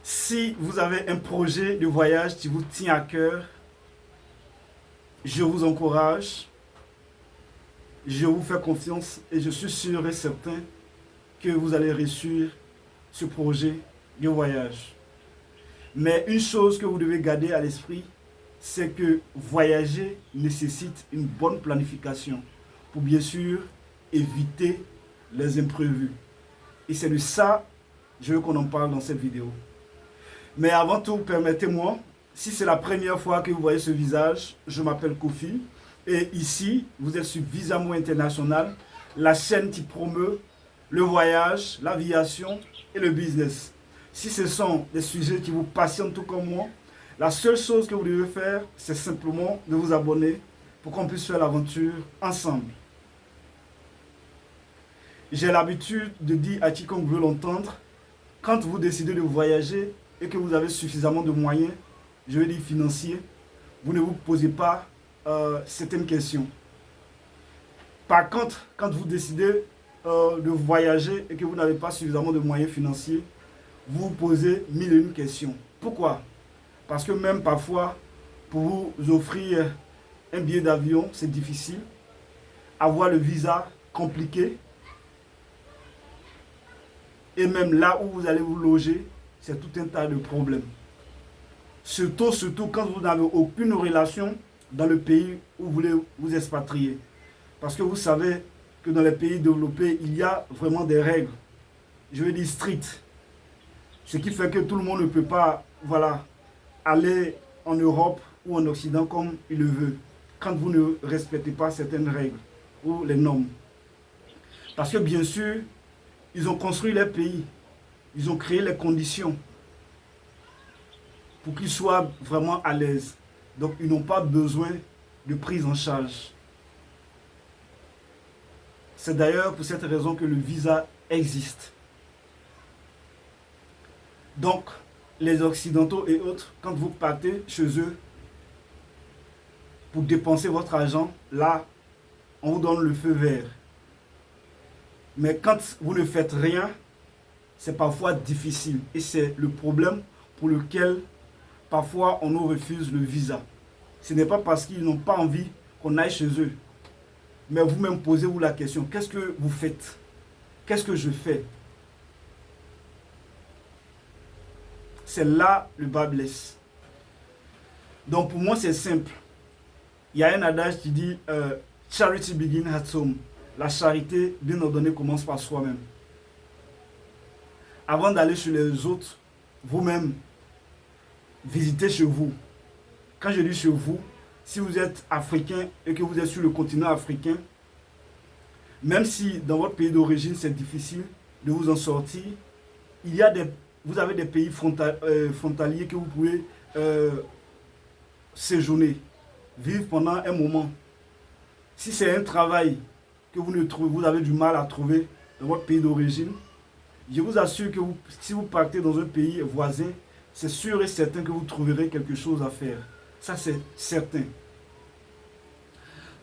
Si vous avez un projet de voyage qui vous tient à cœur, je vous encourage, je vous fais confiance et je suis sûr et certain que vous allez réussir ce projet de voyage. Mais une chose que vous devez garder à l'esprit, c'est que voyager nécessite une bonne planification pour bien sûr éviter les imprévus. Et c'est de ça que je veux qu'on en parle dans cette vidéo. Mais avant tout, permettez-moi, si c'est la première fois que vous voyez ce visage, je m'appelle Kofi. Et ici, vous êtes sur Visamo International, la chaîne qui promeut le voyage, l'aviation et le business. Si ce sont des sujets qui vous passionnent tout comme moi, la seule chose que vous devez faire, c'est simplement de vous abonner pour qu'on puisse faire l'aventure ensemble. J'ai l'habitude de dire à quiconque veut l'entendre, quand vous décidez de voyager et que vous avez suffisamment de moyens, je veux dire financiers, vous ne vous posez pas certaines questions. Par contre, quand vous décidez de voyager et que vous n'avez pas suffisamment de moyens financiers, vous vous posez mille et une questions. Pourquoi? Parce que même parfois, pour vous offrir un billet d'avion, c'est difficile. Avoir le visa, compliqué. Et même là où vous allez vous loger, c'est tout un tas de problèmes. Surtout quand vous n'avez aucune relation dans le pays où vous voulez vous expatrier. Parce que vous savez que dans les pays développés, il y a vraiment des règles, je veux dire strictes. Ce qui fait que tout le monde ne peut pas aller en Europe ou en Occident comme il le veut, quand vous ne respectez pas certaines règles ou les normes. Parce que bien sûr, ils ont construit les pays, ils ont créé les conditions pour qu'ils soient vraiment à l'aise. Donc ils n'ont pas besoin de prise en charge. C'est d'ailleurs pour cette raison que le visa existe. Donc, les Occidentaux et autres, quand vous partez chez eux pour dépenser votre argent, là, on vous donne le feu vert. Mais quand vous ne faites rien, c'est parfois difficile. Et c'est le problème pour lequel parfois on nous refuse le visa. Ce n'est pas parce qu'ils n'ont pas envie qu'on aille chez eux. Mais vous-même posez-vous la question, qu'est-ce que vous faites? Qu'est-ce que je fais? C'est là le bas blesse. Donc pour moi c'est simple. Il y a un adage qui dit Charity begins at home. La charité bien ordonnée commence par soi-même. Avant d'aller chez les autres, vous-même visitez chez vous. Quand je dis chez vous, si vous êtes africain et que vous êtes sur le continent africain, même si dans votre pays d'origine c'est difficile de vous en sortir, vous avez des pays frontaliers que vous pouvez séjourner, vivre pendant un moment. Si c'est un travail que vous avez du mal à trouver dans votre pays d'origine, je vous assure que si vous partez dans un pays voisin, c'est sûr et certain que vous trouverez quelque chose à faire. Ça c'est certain.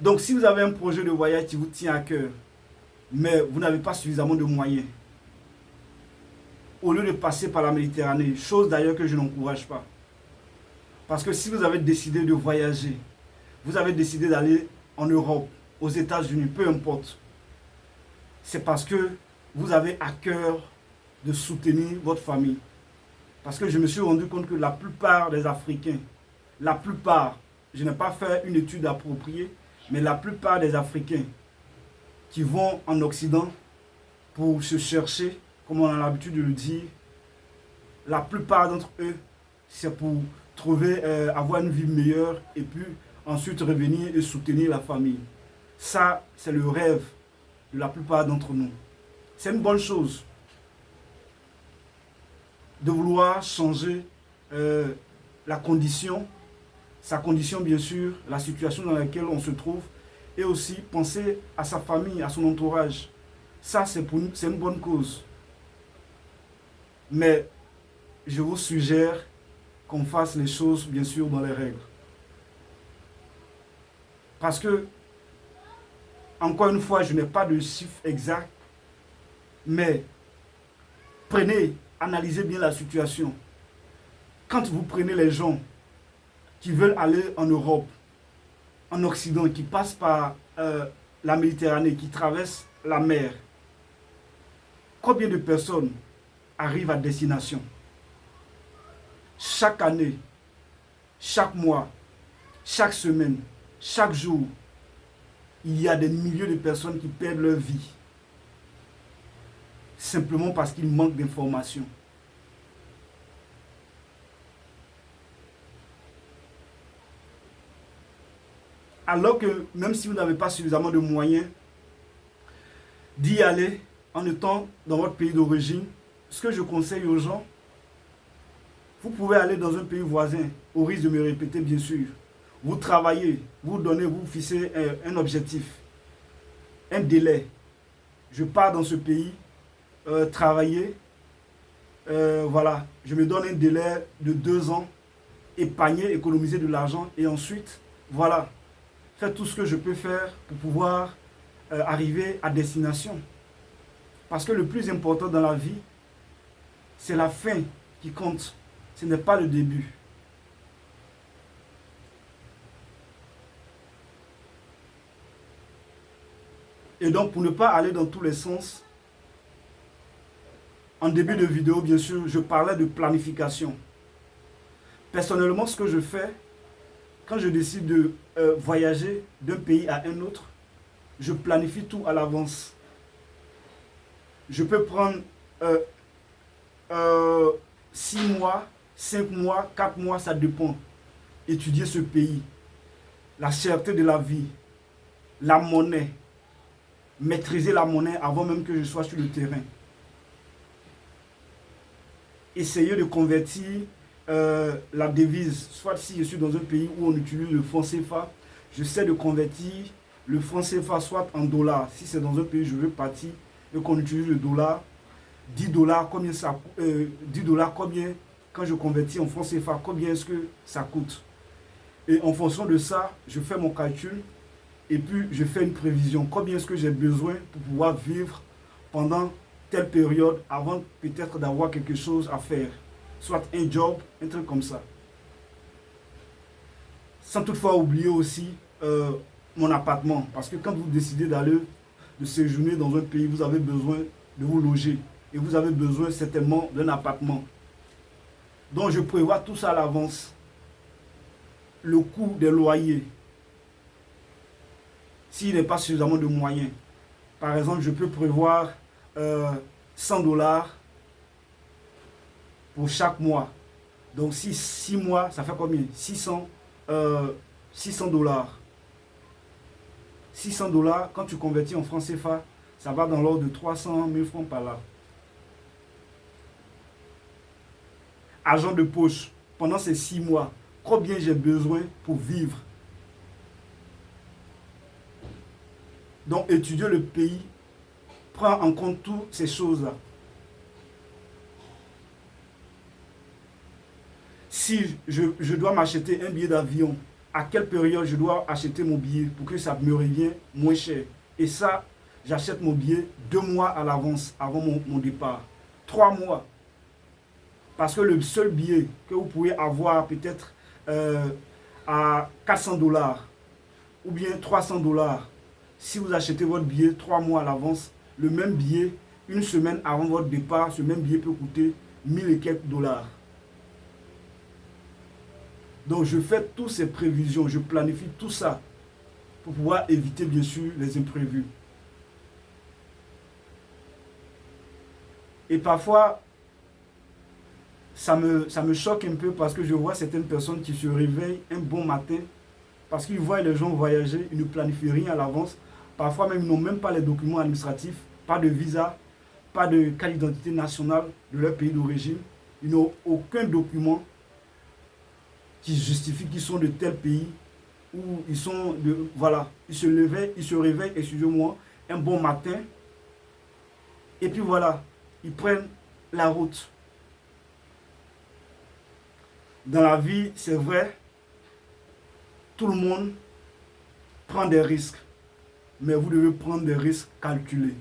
Donc si vous avez un projet de voyage qui vous tient à cœur, mais vous n'avez pas suffisamment de moyens, au lieu de passer par la Méditerranée, chose d'ailleurs que je n'encourage pas. Parce que si vous avez décidé de voyager, vous avez décidé d'aller en Europe, aux États-Unis, peu importe, c'est parce que vous avez à cœur de soutenir votre famille. Parce que je me suis rendu compte que la plupart des Africains, je n'ai pas fait une étude appropriée, mais la plupart des Africains qui vont en Occident pour se chercher, comme on a l'habitude de le dire, la plupart d'entre eux, c'est pour avoir une vie meilleure et puis ensuite revenir et soutenir la famille. Ça, c'est le rêve de la plupart d'entre nous. C'est une bonne chose de vouloir changer sa condition bien sûr, la situation dans laquelle on se trouve, et aussi penser à sa famille, à son entourage. Ça, c'est une bonne cause. Mais je vous suggère qu'on fasse les choses, bien sûr, dans les règles. Parce que, encore une fois, je n'ai pas de chiffre exact, mais analysez bien la situation. Quand vous prenez les gens qui veulent aller en Europe, en Occident, qui passent par la Méditerranée, qui traversent la mer, combien de personnes arrivent à destination? Chaque année, chaque mois, chaque semaine, chaque jour, il y a des milliers de personnes qui perdent leur vie simplement parce qu'il manque d'informations. Alors que même si vous n'avez pas suffisamment de moyens d'y aller en étant dans votre pays d'origine, ce que je conseille aux gens, vous pouvez aller dans un pays voisin, au risque de me répéter bien sûr. Vous travaillez, vous donnez, vous fixez un objectif, un délai. Je pars dans ce pays, travailler, voilà, je me donne un délai de 2 ans, épargner, économiser de l'argent et ensuite, voilà, faire tout ce que je peux faire pour pouvoir arriver à destination. Parce que le plus important dans la vie, c'est la fin qui compte. Ce n'est pas le début. Et donc, pour ne pas aller dans tous les sens, en début de vidéo, bien sûr, je parlais de planification. Personnellement, ce que je fais, quand je décide de voyager d'un pays à un autre, je planifie tout à l'avance. Je peux prendre 6 mois, 5 mois, 4 mois, ça dépend. Étudier ce pays, la cherté de la vie, la monnaie, maîtriser la monnaie avant même que je sois sur le terrain. Essayer de convertir la devise, soit si je suis dans un pays où on utilise le franc CFA, j'essaie de convertir le franc CFA soit en dollars. Si c'est dans un pays où je veux partir et qu'on utilise le dollar, 10 dollars, combien ça 10 dollars, combien, quand je convertis en franc CFA, combien est-ce que ça coûte? Et en fonction de ça, je fais mon calcul et puis je fais une prévision. Combien est-ce que j'ai besoin pour pouvoir vivre pendant telle période avant peut-être d'avoir quelque chose à faire, soit un job, un truc comme ça. Sans toutefois oublier aussi mon appartement, parce que quand vous décidez d'aller, de séjourner dans un pays, vous avez besoin de vous loger et vous avez besoin certainement d'un appartement. Donc je prévois tout ça à l'avance. Le coût des loyers, s'il n'est pas suffisamment de moyens. Par exemple, je peux prévoir 100 dollars pour chaque mois. Donc, si 6 mois, ça fait combien? 600 dollars. 600 dollars, quand tu convertis en francs CFA, ça va dans l'ordre de 300 000 francs par là. Argent de poche, pendant ces 6 mois, combien j'ai besoin pour vivre? Donc, étudier le pays prend en compte toutes ces choses-là. Si je dois m'acheter un billet d'avion, à quelle période je dois acheter mon billet pour que ça me revienne moins cher? Et ça, j'achète mon billet 2 mois à l'avance, avant mon départ. 3 mois. Parce que le seul billet que vous pouvez avoir peut-être à 400 dollars ou bien 300 dollars, si vous achetez votre billet 3 mois à l'avance, le même billet, une semaine avant votre départ, ce même billet peut coûter 1000 et quelques dollars. Donc je fais toutes ces prévisions, je planifie tout ça pour pouvoir éviter bien sûr les imprévus. Et parfois, ça me choque un peu parce que je vois certaines personnes qui se réveillent un bon matin parce qu'ils voient les gens voyager, ils ne planifient rien à l'avance. Parfois même, ils n'ont même pas les documents administratifs, pas de visa, pas de carte d'identité nationale de leur pays d'origine. Ils n'ont aucun document qui justifie qu'ils sont de tel pays où ils sont de... Voilà, ils se réveillent, excusez-moi, un bon matin. Et puis voilà, ils prennent la route. Dans la vie, c'est vrai, tout le monde prend des risques. Mais vous devez prendre des risques calculés.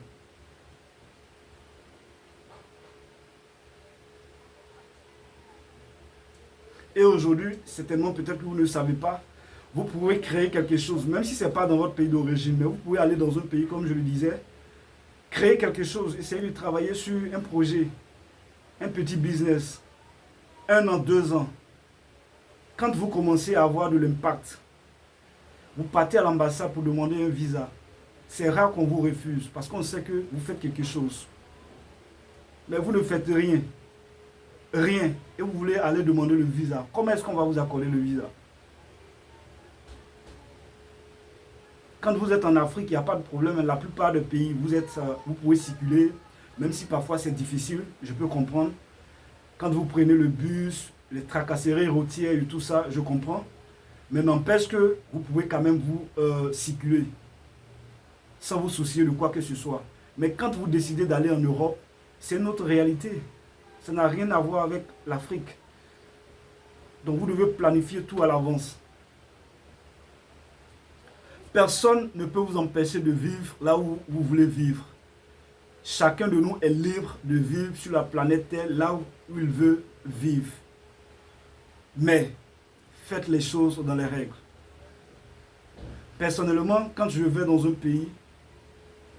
Et aujourd'hui, certainement, peut-être que vous ne le savez pas, vous pouvez créer quelque chose, même si ce n'est pas dans votre pays d'origine, mais vous pouvez aller dans un pays, comme je le disais, créer quelque chose, essayer de travailler sur un projet, un petit business, 1 an, 2 ans. Quand vous commencez à avoir de l'impact, vous partez à l'ambassade pour demander un visa. C'est rare qu'on vous refuse parce qu'on sait que vous faites quelque chose. Mais vous ne faites rien. Rien. Et vous voulez aller demander le visa. Comment est-ce qu'on va vous accorder le visa? Quand vous êtes en Afrique, il n'y a pas de problème. La plupart des pays, vous pouvez circuler, même si parfois c'est difficile, je peux comprendre. Quand vous prenez le bus, les tracasseries routières et tout ça, je comprends. Mais n'empêche que vous pouvez quand même vous circuler sans vous soucier de quoi que ce soit. Mais quand vous décidez d'aller en Europe, c'est notre réalité. Ça n'a rien à voir avec l'Afrique. Donc vous devez planifier tout à l'avance. Personne ne peut vous empêcher de vivre là où vous voulez vivre. Chacun de nous est libre de vivre sur la planète Terre là où il veut vivre. Mais faites les choses dans les règles. Personnellement, quand je vais dans un pays,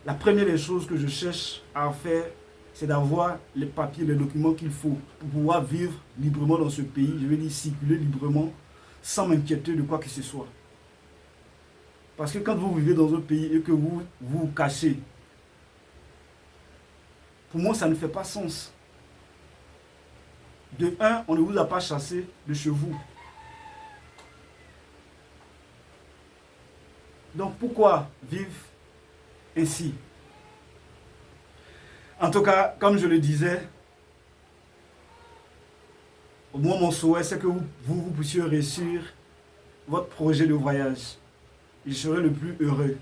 la première des choses que je cherche à faire, c'est d'avoir les papiers, les documents qu'il faut pour pouvoir vivre librement dans ce pays. Je veux dire circuler librement sans m'inquiéter de quoi que ce soit. Parce que quand vous vivez dans un pays et que vous vous cachez, pour moi, ça ne fait pas sens. De un, on ne vous a pas chassé de chez vous. Donc pourquoi vivre ainsi? En tout cas, comme je le disais, au moins mon souhait, c'est que vous puissiez réussir votre projet de voyage. Je serai le plus heureux.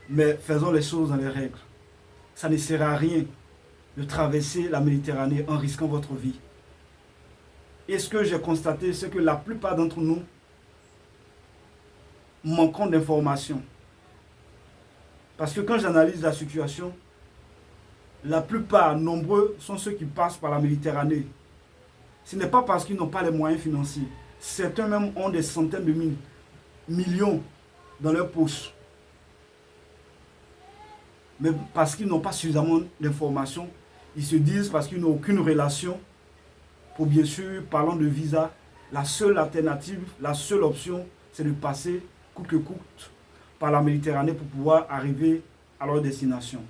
Mais faisons les choses dans les règles. Ça ne sert à rien de traverser la Méditerranée en risquant votre vie. Et ce que j'ai constaté, c'est que la plupart d'entre nous manquons d'informations. Parce que quand j'analyse la situation, la plupart, nombreux, sont ceux qui passent par la Méditerranée. Ce n'est pas parce qu'ils n'ont pas les moyens financiers. Certains même ont des centaines de millions dans leur poche. Mais parce qu'ils n'ont pas suffisamment d'informations, ils se disent parce qu'ils n'ont aucune relation. Pour bien sûr, parlant de visa, la seule alternative, la seule option, c'est de passer coûte que coûte par la Méditerranée pour pouvoir arriver à leur destination.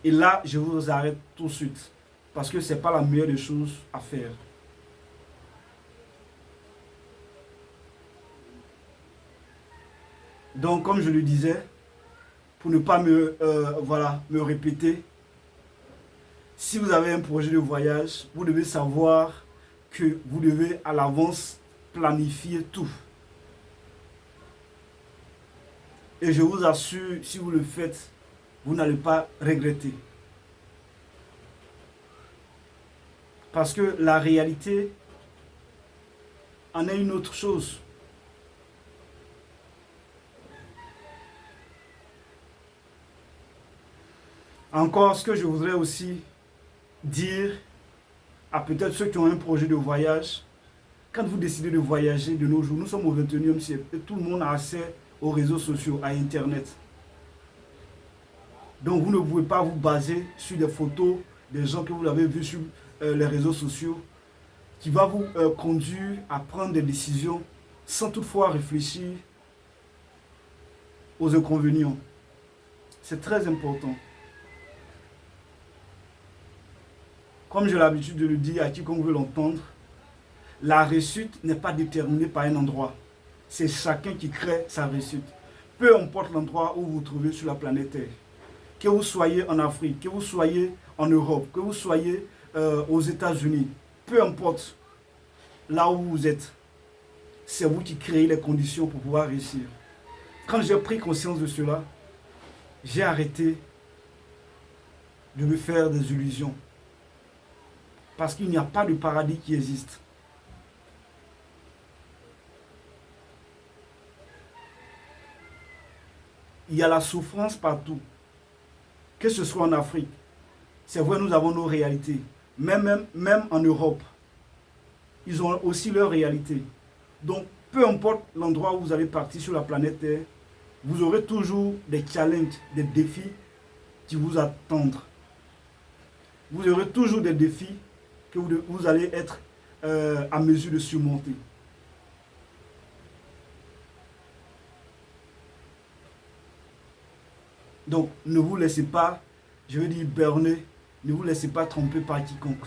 Et là, je vous arrête tout de suite parce que ce n'est pas la meilleure des choses à faire. Donc, comme je le disais, pour ne pas me répéter, si vous avez un projet de voyage, vous devez savoir que vous devez à l'avance planifier tout. Et je vous assure, si vous le faites, vous n'allez pas regretter. Parce que la réalité en est une autre chose. Encore, ce que je voudrais aussi dire à peut-être ceux qui ont un projet de voyage, quand vous décidez de voyager de nos jours, nous sommes au 21e siècle et tout le monde a accès aux réseaux sociaux, à Internet. Donc vous ne pouvez pas vous baser sur des photos des gens que vous avez vus sur les réseaux sociaux qui va vous conduire à prendre des décisions sans toutefois réfléchir aux inconvénients. C'est très important. Comme j'ai l'habitude de le dire à quiconque veut l'entendre, la réussite n'est pas déterminée par un endroit. C'est chacun qui crée sa réussite. Peu importe l'endroit où vous vous trouvez sur la planète Terre. Que vous soyez en Afrique, que vous soyez en Europe, que vous soyez aux États-Unis, peu importe là où vous êtes, c'est vous qui créez les conditions pour pouvoir réussir. Quand j'ai pris conscience de cela, j'ai arrêté de me faire des illusions. Parce qu'il n'y a pas de paradis qui existe. Il y a la souffrance partout. Que ce soit en Afrique. C'est vrai, nous avons nos réalités. Même en Europe, ils ont aussi leur réalité. Donc, peu importe l'endroit où vous allez partir sur la planète Terre, vous aurez toujours des challenges, des défis qui vous attendent. Vous aurez toujours des défis que vous allez être à mesure de surmonter. Donc, ne vous laissez pas, je veux dire, berner, ne vous laissez pas tromper par quiconque.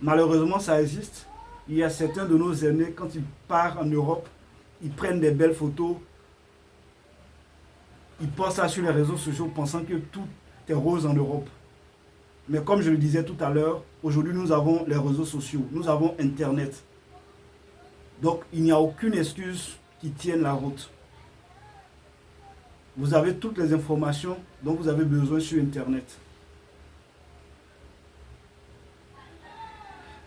Malheureusement, ça existe. Il y a certains de nos aînés, quand ils partent en Europe, ils prennent des belles photos, ils postent ça sur les réseaux sociaux pensant que tout est rose en Europe. Mais comme je le disais tout à l'heure, aujourd'hui nous avons les réseaux sociaux, nous avons Internet. Donc il n'y a aucune excuse qui tienne la route. Vous avez toutes les informations dont vous avez besoin sur Internet.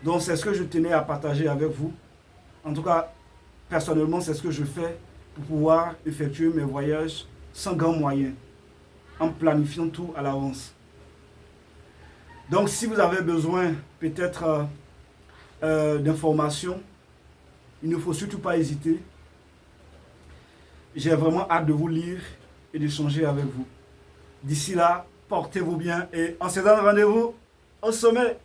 Donc c'est ce que je tenais à partager avec vous. En tout cas, personnellement, c'est ce que je fais pour pouvoir effectuer mes voyages sans grands moyens, en planifiant tout à l'avance. Donc si vous avez besoin peut-être d'informations, il ne faut surtout pas hésiter. J'ai vraiment hâte de vous lire et d'échanger avec vous. D'ici là, portez-vous bien et on se donne rendez-vous au sommet.